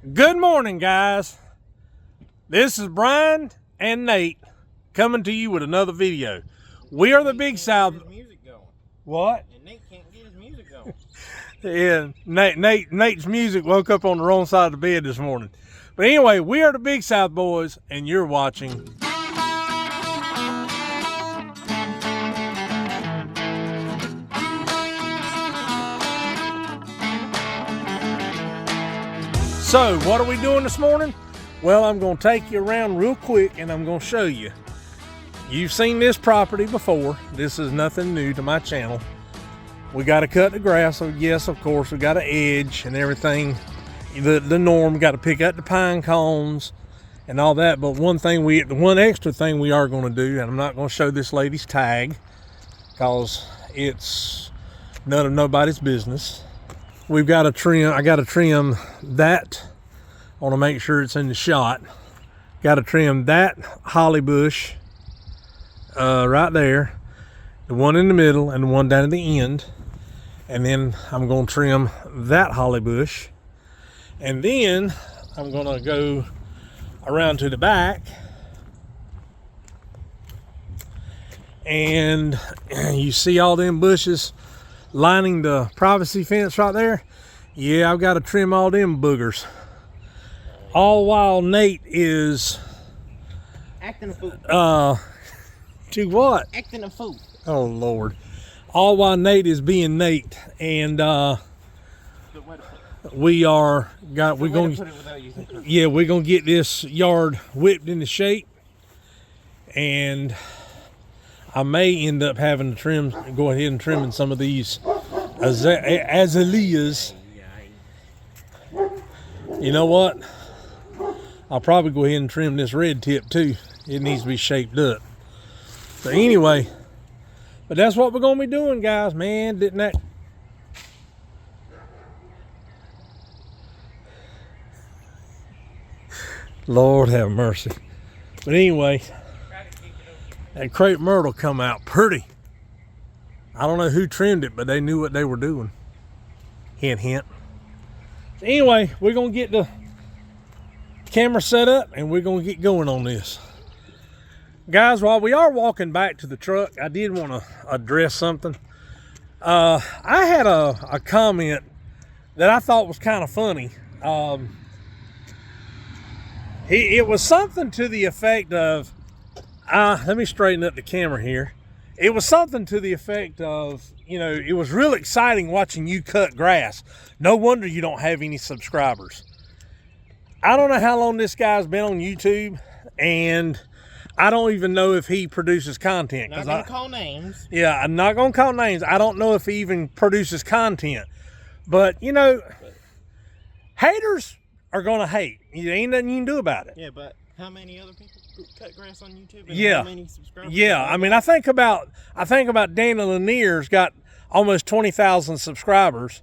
Good morning, guys. This is Brian and Nate coming to you with another video. We are the Big South. What? And Nate can't get his music going. Yeah, Nate's music woke up on the wrong side of the bed this morning. But anyway, we are the Big South boys, and you're watching. So, what are we doing this morning? Well, I'm going to take you around real quick and I'm going to show you. You've seen this property before. This is nothing new to my channel. We got to cut the grass, so yes, of course, we got to edge and everything. The norm, got to pick up the pine cones and all that. But one extra thing we are going to do, and I'm not going to show this lady's tag because it's none of nobody's business. We've got to trim, I got to trim that. I want to make sure it's in the shot. Got to trim that holly bush right there, the one in the middle and the one down at the end. And then I'm going to trim that holly bush. And then I'm going to go around to the back. And you see all them bushes lining the privacy fence right there? Yeah, I've got to trim all them boogers. All while Nate is acting a fool. To what? Acting a fool. Oh Lord. All while Nate is being Nate, and we're gonna get this yard whipped into shape, and I may end up having to go ahead and trimming some of these azaleas. You know what? I'll probably go ahead and trim this red tip too. It needs to be shaped up. So anyway, but that's what we're gonna be doing, guys. Man, didn't that? Lord have mercy. But anyway, that crepe myrtle come out pretty. I don't know who trimmed it, but they knew what they were doing. Hint, hint. So anyway, we're gonna get the camera set up and we're gonna get going on this. Guys, while we are walking back to the truck, I did want to address something. I had a comment that I thought was kind of funny. It was something to the effect of, let me straighten up the camera here. It was something to the effect of, you know, it was real exciting watching you cut grass. No wonder you don't have any subscribers. I don't know how long this guy's been on YouTube, and I don't even know if he produces content. Not gonna call names. Yeah, I'm not gonna call names. I don't know if he even produces content. But, you know, haters are gonna hate. There ain't nothing you can do about it. Yeah, but how many other people cut grass on YouTube? And yeah. How many subscribers? Yeah, I mean, I think about Danny Lanier's got almost 20,000 subscribers.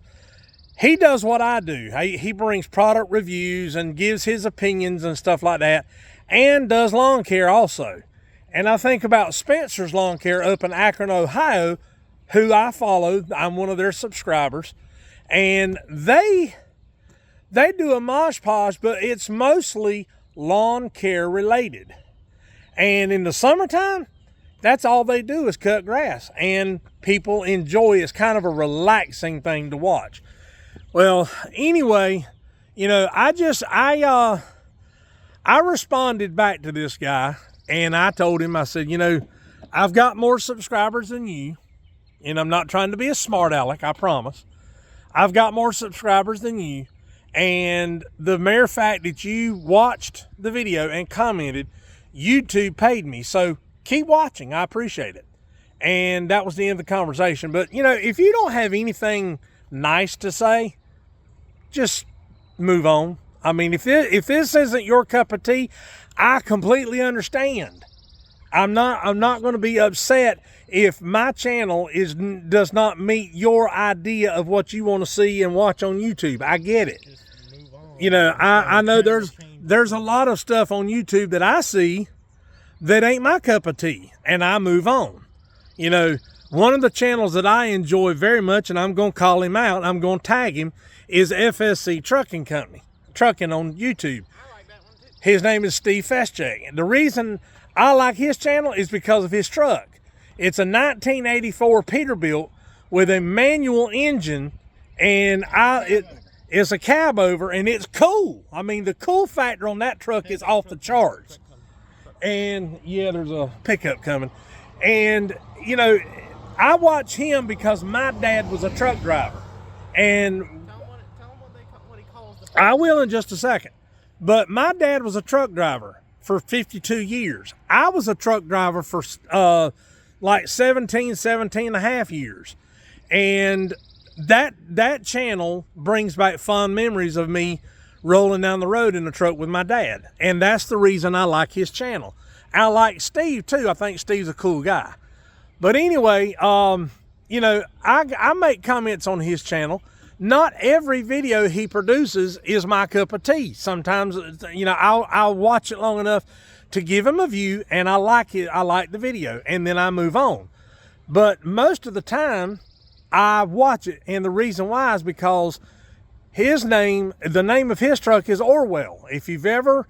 He does what I do. He brings product reviews and gives his opinions and stuff like that, and does lawn care also. And I think about Spencer's Lawn Care up in Akron, Ohio, who I follow. I'm one of their subscribers, and they do a mosh posh, but it's mostly lawn care related. And in the summertime, that's all they do is cut grass, and people enjoy it. It's kind of a relaxing thing to watch. Well, anyway, you know, I responded back to this guy, and I told him, I said, you know, I've got more subscribers than you, and I'm not trying to be a smart aleck, I promise. I've got more subscribers than you, and the mere fact that you watched the video and commented, YouTube paid me, so keep watching. I appreciate it. And that was the end of the conversation. But, you know, if you don't have anything nice to say, just move on. I mean, if this isn't your cup of tea, I completely understand. I'm not going to be upset if my channel does not meet your idea of what you want to see and watch on YouTube. I get it. Just move on. You know, I know there's a lot of stuff on YouTube that I see that ain't my cup of tea, and I move on. You know, one of the channels that I enjoy very much, and I'm going to call him out, I'm going to tag him, is FSC Trucking Company. trucking on YouTube. I like that one too. His name is Steve Festjack. And the reason I like his channel is because of his truck. It's a 1984 Peterbilt with a manual engine, and it's a cab over, and it's cool. I mean, the cool factor on that truck is off the charts. And yeah, there's a pickup coming. And you know, I watch him because my dad was a truck driver. And Tell him what he calls the. I will in just a second. But my dad was a truck driver for 52 years. I was a truck driver for like 17 and a half years. And that channel brings back fond memories of me rolling down the road in the truck with my dad. And that's the reason I like his channel. I like Steve too. I think Steve's a cool guy. But anyway, you know, I make comments on his channel. Not every video he produces is my cup of tea. Sometimes, you know, I'll watch it long enough to give him a view, and I like it. I like the video, and then I move on. But most of the time, I watch it, and the reason why is because the name of his truck is Orwell. If you've ever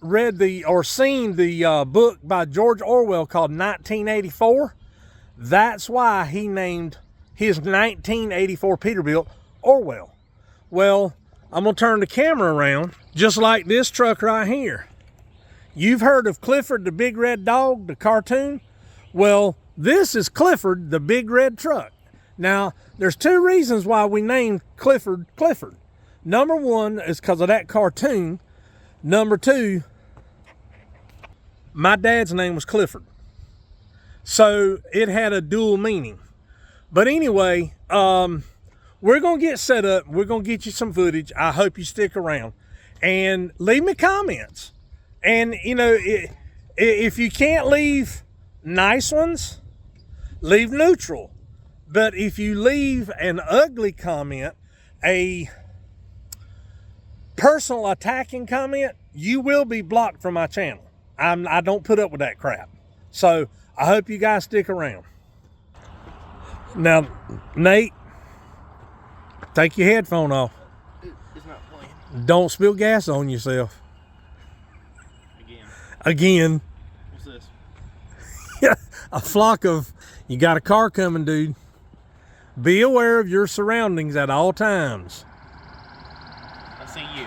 read or seen the book by George Orwell called 1984, that's why he named his 1984 Peterbilt Orwell. Well, I'm gonna turn the camera around just like this truck right here. You've heard of Clifford the Big Red Dog, the cartoon? Well, this is Clifford the Big Red Truck. Now, there's two reasons why we named Clifford Clifford. Number one is because of that cartoon. Number two, my dad's name was Clifford. So it had a dual meaning. But anyway, we're going to get set up. We're going to get you some footage. I hope you stick around and leave me comments. And, you know, if you can't leave nice ones, leave neutral. But if you leave an ugly comment, a personal attacking comment, you will be blocked from my channel. I don't put up with that crap. So I hope you guys stick around. Now, Nate, take your headphone off. It's not playing. Don't spill gas on yourself. Again. What's this? Yeah, a flock of, you got a car coming, dude. Be aware of your surroundings at all times. I see you.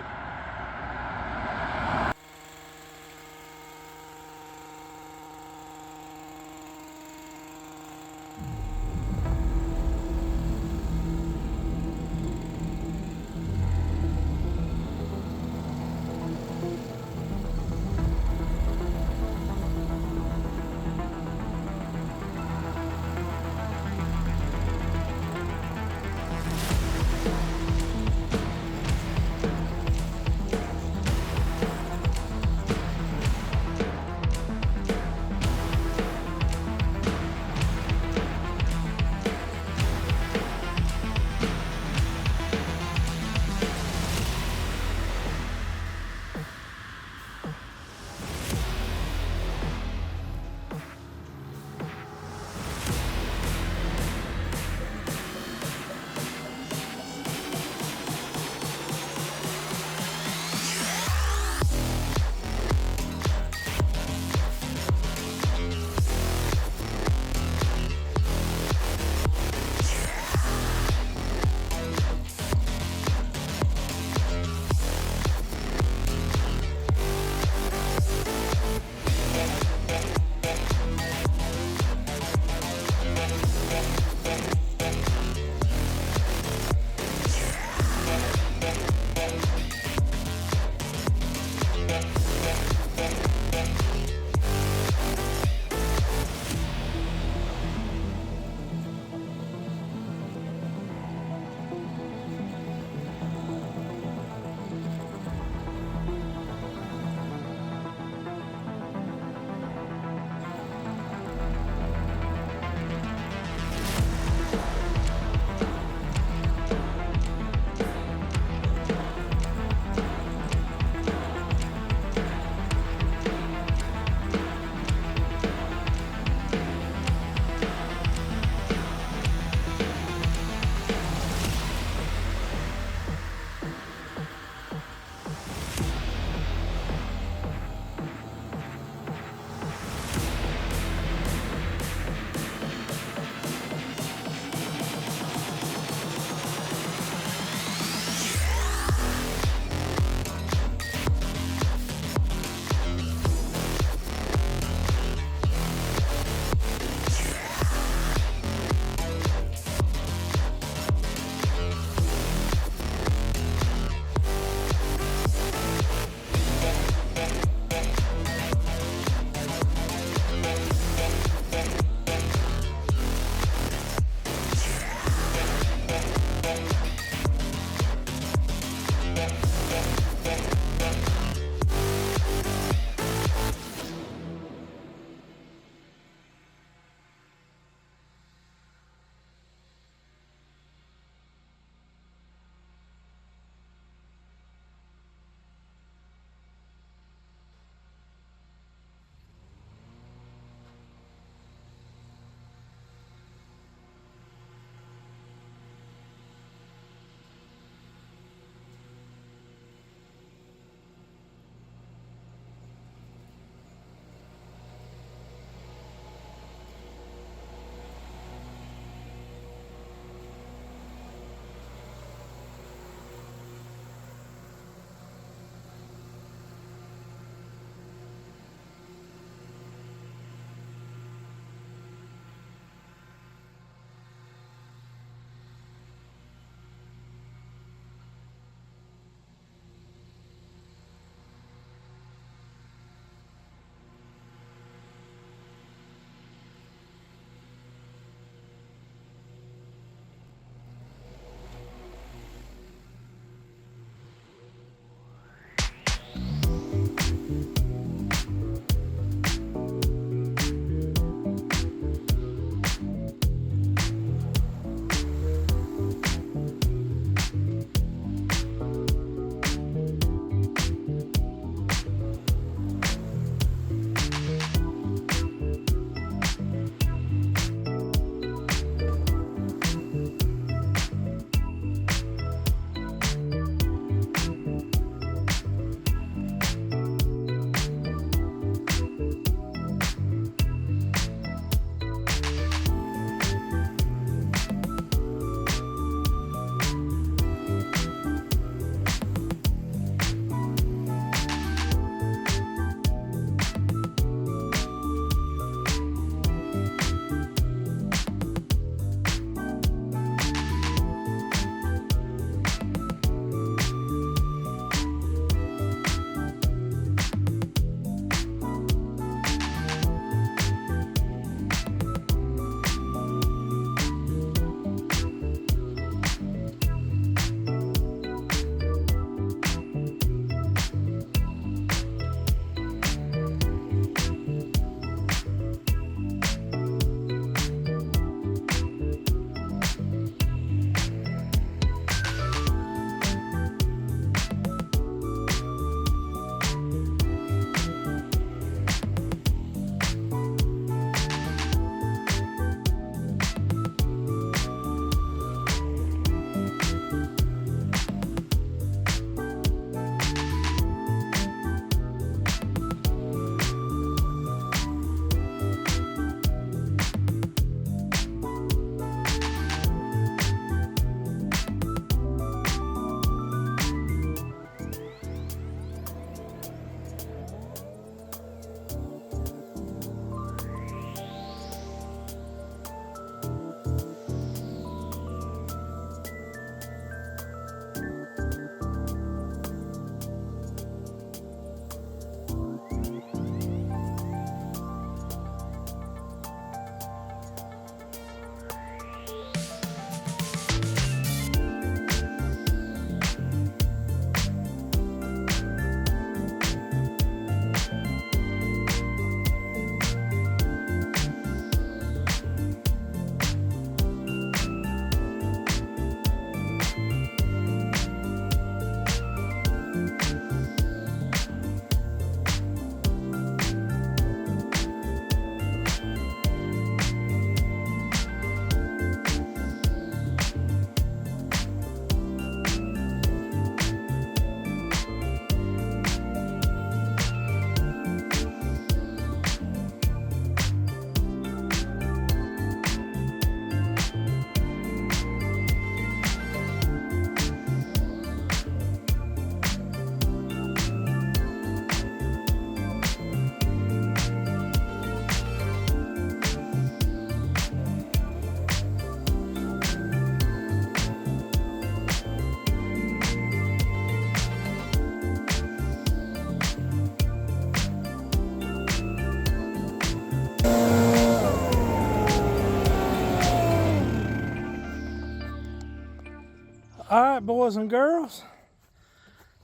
right, boys and girls,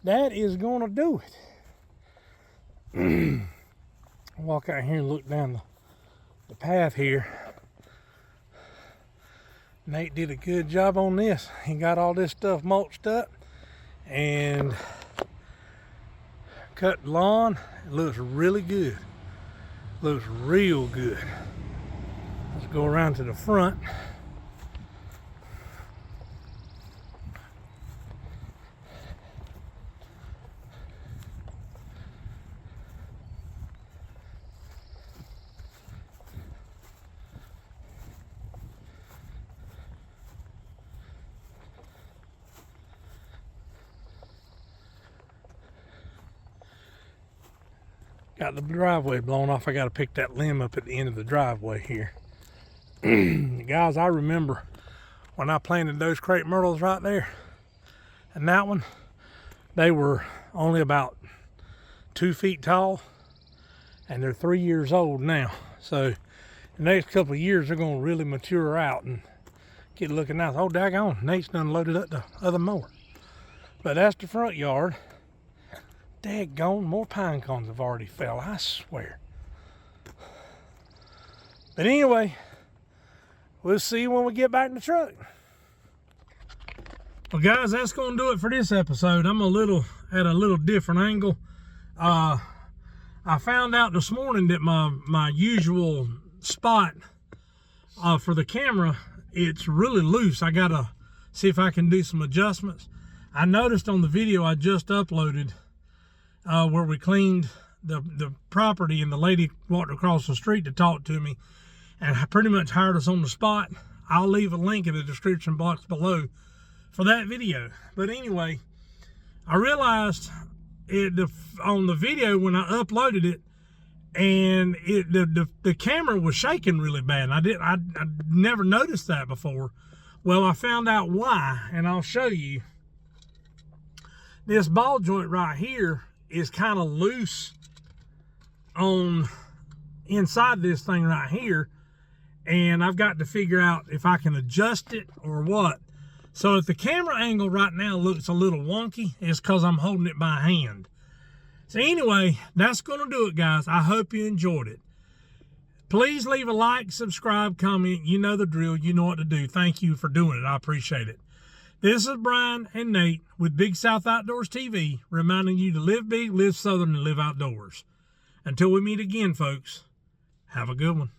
that is gonna do it. Walk out here and look down the path here. Nate did a good job on this. He got all this stuff mulched up and cut the lawn. It looks really good. Looks real good. Let's go around to the front. Got the driveway blown off. I got to pick that limb up at the end of the driveway here. Guys, I remember when I planted those crepe myrtles right there and that one, they were only about 2 feet tall and they're 3 years old now. So the next couple of years, they're going to really mature out and get looking nice. Oh, daggone, Nate's done loaded up the other mower. But that's the front yard. Daggone, more pine cones have already fell, I swear. But anyway, we'll see you when we get back in the truck. Well, guys, that's going to do it for this episode. I'm at a little different angle. I found out this morning that my usual spot for the camera, it's really loose. I got to see if I can do some adjustments. I noticed on the video I just uploaded where we cleaned the property and the lady walked across the street to talk to me and pretty much hired us on the spot. I'll leave a link in the description box below for that video. But anyway, I realized on the video when I uploaded it, and the camera was shaking really bad. I never noticed that before. Well, I found out why, and I'll show you. This ball joint right here is kind of loose on inside this thing right here, and I've got to figure out if I can adjust it or what. So if the camera angle right now looks a little wonky, it's because I'm holding it by hand. So anyway, that's going to do it, guys. I hope you enjoyed it. Please leave a like, subscribe, comment. You know the drill. You know what to do. Thank you for doing it. I appreciate it. This is Brian and Nate with Big South Outdoors TV, reminding you to live big, live southern, and live outdoors. Until we meet again, folks, have a good one.